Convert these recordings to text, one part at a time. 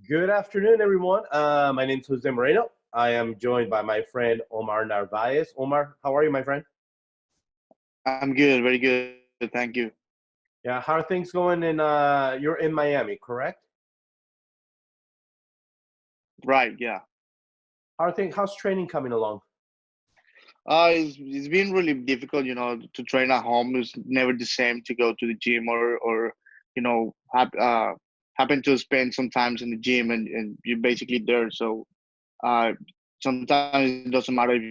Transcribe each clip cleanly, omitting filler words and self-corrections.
Good afternoon, everyone. My name is Jose Moreno. I am joined by my friend Omar Narvaez. Omar, how are you, my friend? I'm good, very good. Thank you. Yeah, how are things going? You're in Miami, correct? Right, yeah. How's training coming along? It's been really difficult, to train at home. It's never the same to go to the gym or happen to spend some times in the gym and you're basically there. So uh, sometimes it doesn't matter if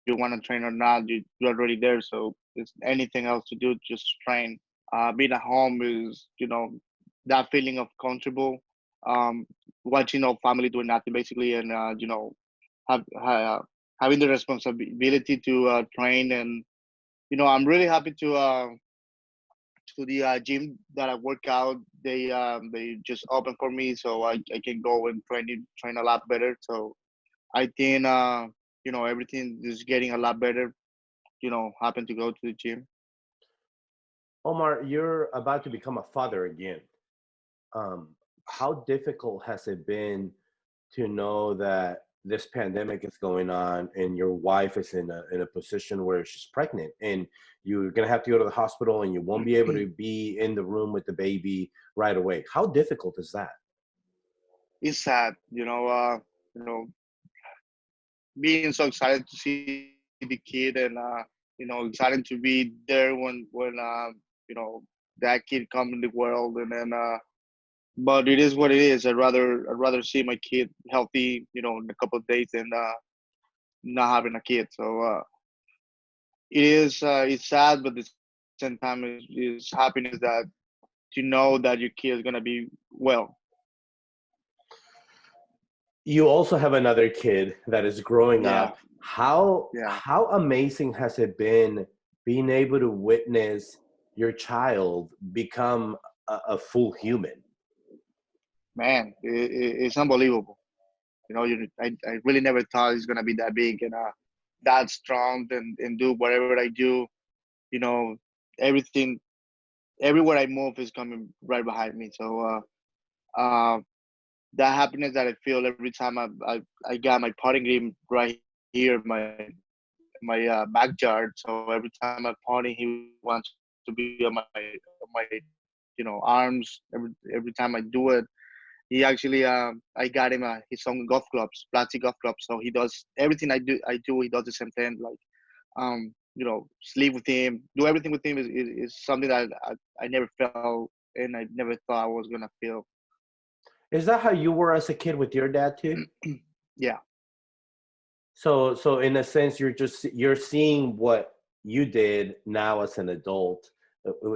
you want to train or not. You're already there. So there's anything else to do, just train. Being at home is, that feeling of comfortable, um, watching our family doing nothing basically, and have, having the responsibility to train. And I'm really happy to the gym that I work out. They just open for me, so I can go and train a lot better. So I think everything is getting a lot better. Happen to go to the gym. Omar, you're about to become a father again. How difficult has it been to know that this pandemic is going on and your wife is in a position where she's pregnant and you're gonna have to go to the hospital and you won't be able to be in the room with the baby right away? How difficult is that? It's sad, being so excited to see the kid and excited to be there when that kid come in the world. And then but it is what it is. I'd rather see my kid healthy, in a couple of days than not having a kid. So it's sad, but at the same time is happiness that to know that your kid is gonna be well. You also have another kid that is growing Yeah, up. how yeah. how amazing has it been being able to witness your child become a full human? Man, it's unbelievable. I really never thought it's gonna be that big and that strong and do whatever I do. You know, everything, everywhere I move is coming right behind me. So that happiness that I feel every time I got my putting green right here, my backyard. So every time I putting, he wants to be on my arms. Every time I do it, he actually I got him his own golf clubs, plastic golf clubs. So he does everything I do. He does the same thing. Like sleep with him, do everything with him is something that I never felt and I never thought I was gonna feel. Is that how you were as a kid with your dad too? Yeah, So in a sense, you're seeing what you did now as an adult,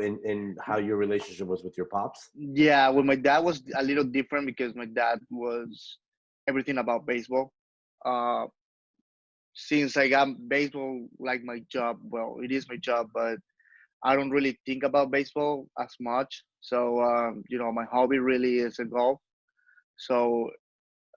in how your relationship was with your pops. yeah. Well, my dad was a little different because my dad was everything about baseball. Uh, since I got baseball like my job, well, it is my job, but I don't really think about baseball as much. So my hobby really is a golf. So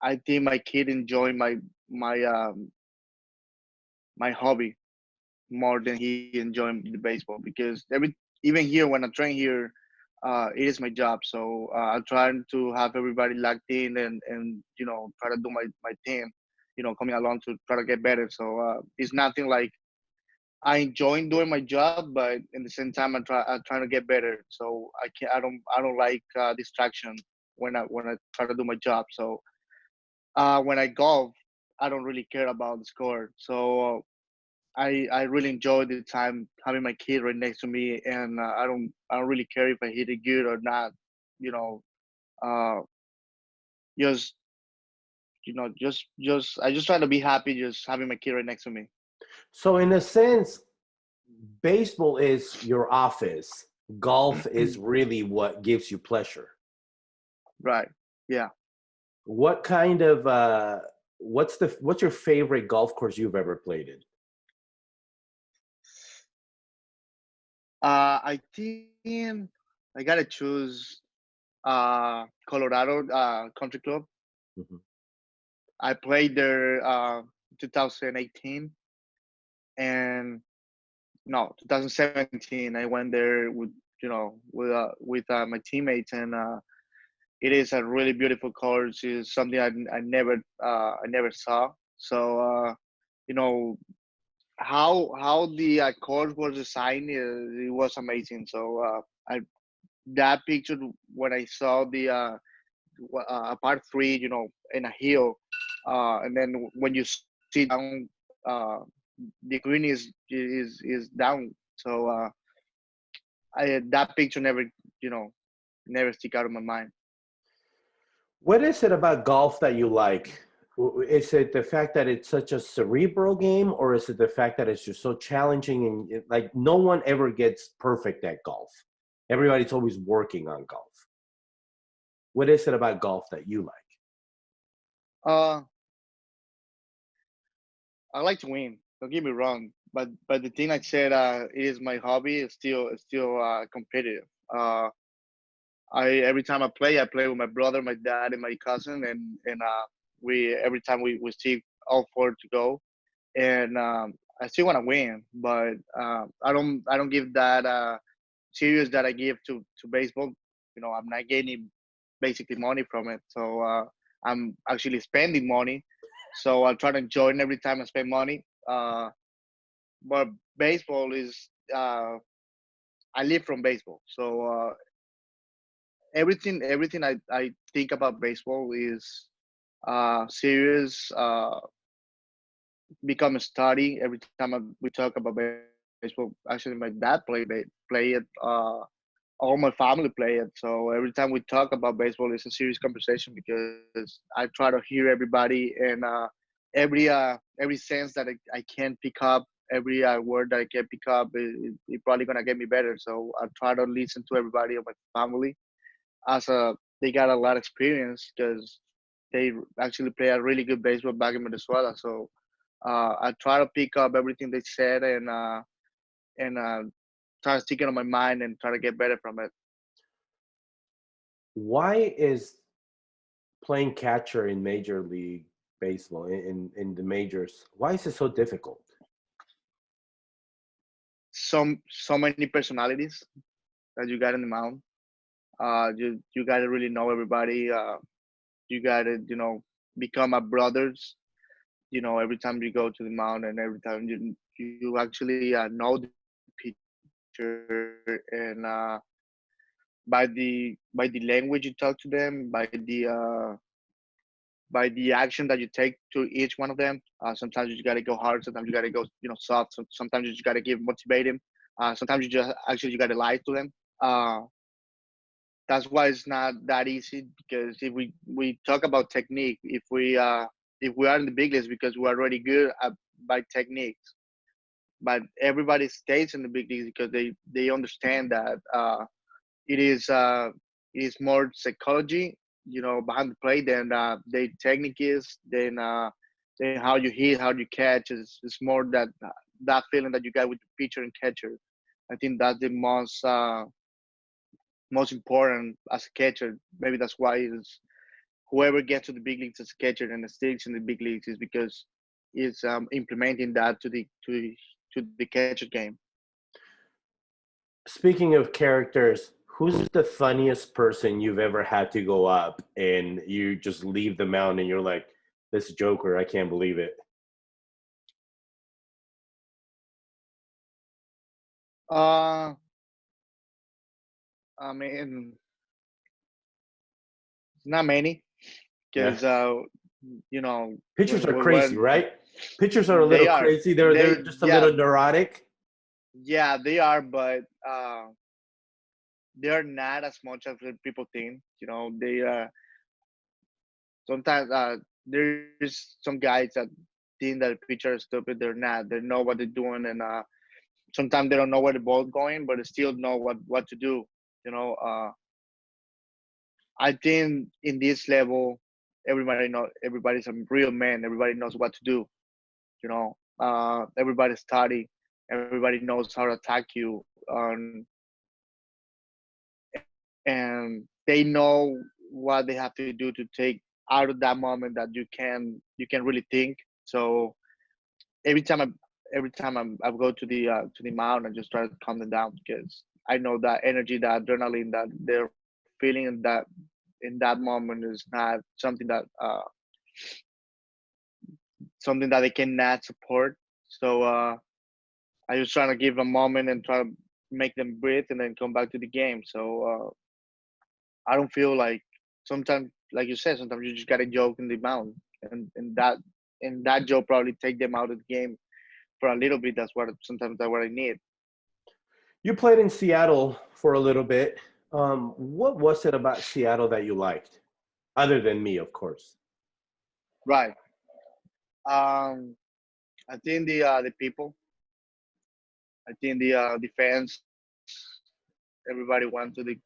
I think my kid enjoy my hobby more than he enjoyed the baseball because even here when I train here, it is my job. So I'm trying to have everybody locked in and try to do my thing, coming along to try to get better. So it's nothing like I enjoy doing my job, but in the same time I'm trying to get better. So I don't like distraction when I try to do my job. So when I golf, I don't really care about the score. So I really enjoy the time having my kid right next to me, and I don't really care if I hit it good or not. You know, uh, just just I just try to be happy just having my kid right next to me. So in a sense, baseball is your office. Golf is really what gives you pleasure. Right. Yeah. What kind of what's your favorite golf course you've ever played in? I think I gotta choose Colorado Country Club. Mhm. I played there 2018 and no 2017. I went there with with my teammates and It is a really beautiful course. It's something I never saw. So you know how the course was designed. It was amazing. So I that picture when I saw the part three, in a hill, and then when you see down, uh, the green is down. So that picture never, you know, never stick out of my mind. What is it about golf that you like? Is it the fact that it's such a cerebral game, or is it the fact that it's just so challenging and like no one ever gets perfect at golf? Everybody's always working on golf. What is it about golf that you like? Uh, I like to win. Don't get me wrong, but the thing I said, it is my hobby. It's still competitive. I every time I play with my brother, my dad, and my cousin, and we every time we see all four to go, and I still want to win, but I don't give that serious that I give to baseball. I'm not getting basically money from it, so I'm actually spending money. So I try to enjoy it every time I spend money. But baseball is I live from baseball, so everything I think about baseball is serious. Become a study every time we talk about baseball. Actually, my dad play it. All my family play it. So every time we talk about baseball, it's a serious conversation because I try to hear everybody and every sense that I can pick up, every word that I can pick up, it probably gonna get me better. So I try to listen to everybody of my family as they got a lot of experience because they actually play a really good baseball back in Venezuela. So I try to pick up everything they said and try to stick it on my mind and try to get better from it. Why is playing catcher in Major League Baseball in the majors? Why is it so difficult? So many personalities that you got in the mound. You got to really know everybody. You got to become a brothers. Every time you go to the mound and every time you actually know the pitcher and by the language you talk to them, by the action that you take to each one of them. Sometimes you got to go hard. Sometimes you got to go soft. Sometimes you just got to give motivate them. Sometimes you got to lie to them. Uh, that's why it's not that easy because if we talk about technique, if we are in the big leagues because we're already good at by techniques, but everybody stays in the big leagues because they understand that it is more psychology, behind the play than the technique is. Then how you hit, how you catch is more that feeling that you got with the pitcher and catcher. I think that's the most important as a catcher. Maybe that's why is whoever gets to the big leagues as a catcher and sticks in the big leagues is because it's implementing that to the catcher game. Speaking of characters, who's the funniest person you've ever had to go up and you just leave the mound and you're like, this Joker, I can't believe it. Uh, I mean, not many Yeah. because you know Pitchers are crazy, when right? Pitchers are a they little are crazy. They're they just a yeah little neurotic. yeah they are, but they are not as much as the people think. They sometimes there's some guys that think that pitchers are stupid. They're not. They know what they're doing, and sometimes they don't know where the ball's going, but they still know what to do. You know, I think in this level, everybody's a real man. Everybody knows what to do. Everybody study. Everybody knows how to attack you, and they know what they have to do to take out of that moment that you can really think. So every time I go to the mound, I just try to calm them down because I know that energy, that adrenaline that they're feeling, that in that moment is not something that they cannot support. So I was trying to give a moment and try to make them breathe and then come back to the game. So I don't feel like sometimes, like you said, sometimes you just got to joke in the mound, and that joke probably take them out of the game for a little bit. That's what I need. You played in Seattle for a little bit. What was it about Seattle that you liked, other than me, of course? Right. Um, I think the people. I think the fans. Everybody went to the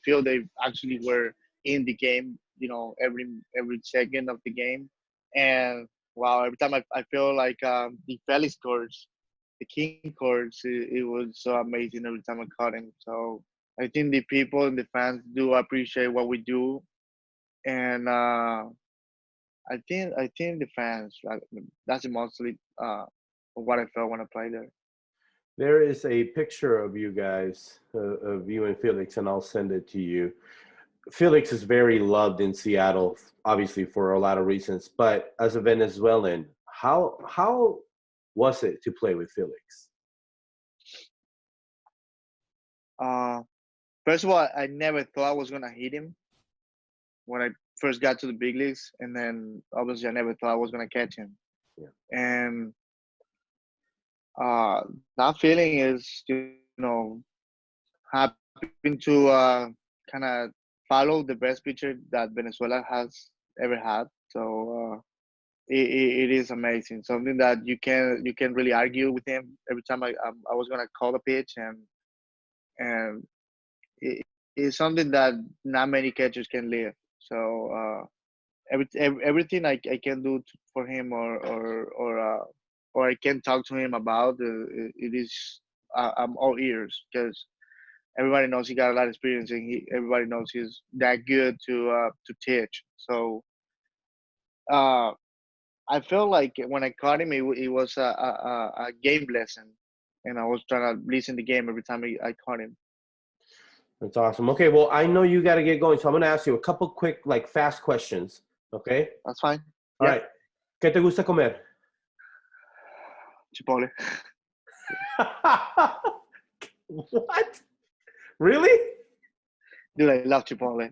field. They actually were in the game. Every second of the game. And wow, every time I feel like the Felix scores, the King scores, it was so amazing every time I caught him. So I think the people and the fans do appreciate what we do, and I think the fans. That's mostly what I felt when I played there. There is a picture of you guys, of you and Felix, and I'll send it to you. Felix is very loved in Seattle, obviously for a lot of reasons. But as a Venezuelan, how was it to play with Felix? Uh, First of all, I never thought I was gonna hit him when I first got to the big leagues, and then obviously I never thought I was gonna catch him. Yeah. And that feeling is, having to kind of follow the best pitcher that Venezuela has ever had. So it is amazing. Something that you can really argue with him every time I was gonna call a pitch, and it is something that not many catchers can live. So everything I can do for him, or I can talk to him about, it is I'm all ears, because everybody knows he got a lot of experience, and everybody knows he's that good to teach. So uh, I felt like when I caught him, it was a game lesson, and I was trying to listen the game every time I caught him. That's awesome. Okay, well, I know you got to get going, so I'm going to ask you a couple quick, like, fast questions. Okay. That's fine. All Yeah, right. ¿Qué te gusta comer? Chipotle. What? Really? Dude, I love Chipotle.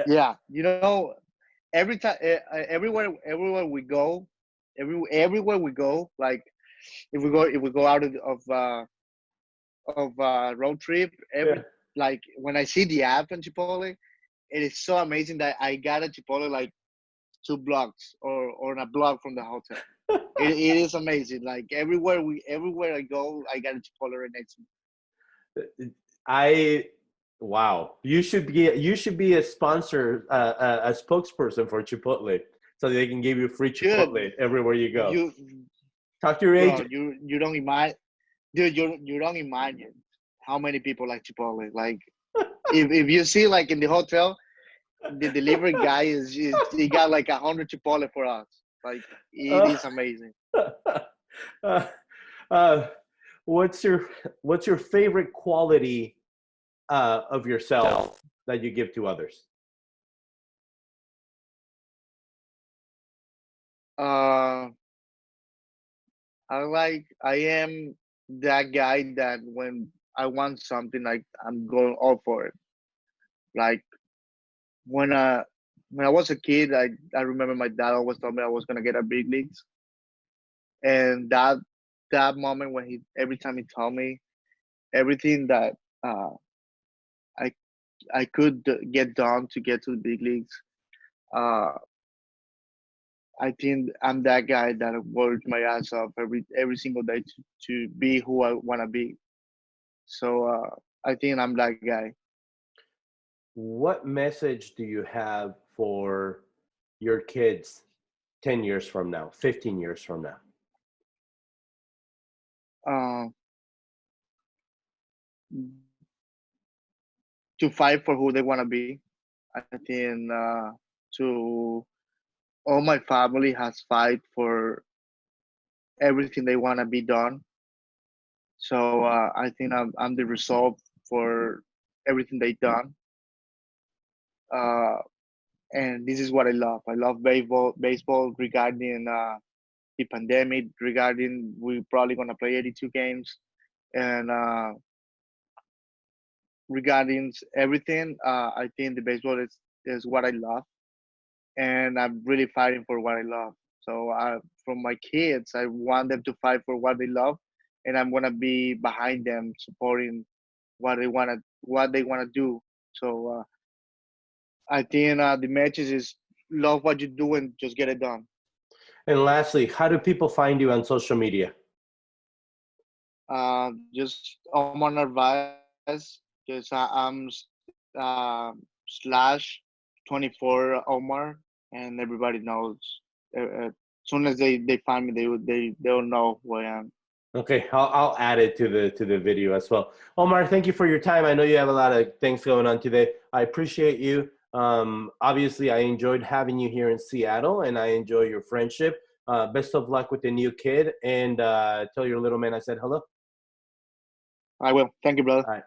Yeah, every time, everywhere we go, everywhere we go, like if we go out of road trip, Yeah. like when I see the app on Chipotle, it is so amazing that I got a Chipotle like 2 blocks or a block from the hotel. It is amazing. Like everywhere I go, I got a Chipotle right next to I wow. You should be a sponsor, a spokesperson for Chipotle, so they can give you free me. Dude, Chipotle everywhere you go. you Talk to your bro, agent. you don't imagine, dude. You don't imagine how many people like Chipotle. Like if you see like in the hotel, the delivery guy is he got like 100 Chipotle for us. Like it Uh, is amazing. uh, uh, what's your favorite quality of yourself that you give to others? Uh, I am that guy that when I want something, like I'm going all for it. Like when I when I was a kid, I remember my dad always told me I was gonna get a big leagues, and that moment when he every time he told me everything that uh, I I could get done to get to the big leagues, uh, I think I'm that guy that worked my ass off every single day to be who I want to be. So I think I'm that guy. What message do you have for your kids 10 years from now, 15 years from now? Uh, to fight for who they want to be. I think to all my family has fight for everything they want to be done. So I think I'm the result for everything they done. uh, and this is what I love. I love baseball regarding the pandemic, regarding we're probably gonna play 82 games, and regarding everything, I think the baseball is what I love, and I'm really fighting for what I love. So from my kids, I want them to fight for what they love, and I'm gonna be behind them, supporting what they wanna do. So I think the message is love what you do and just get it done. And lastly, how do people find you on social media? Just Omar Narvaez, because slash 24 Omar, and everybody knows. As soon as they find me, they'll know who I am. Okay, I'll add it to the video as well. Omar, thank you for your time. I know you have a lot of things going on today. I appreciate you. Obviously, I enjoyed having you here in Seattle, and I enjoy your friendship. Best of luck with the new kid, and tell your little man I said hello. I will. Thank you, brother. All right.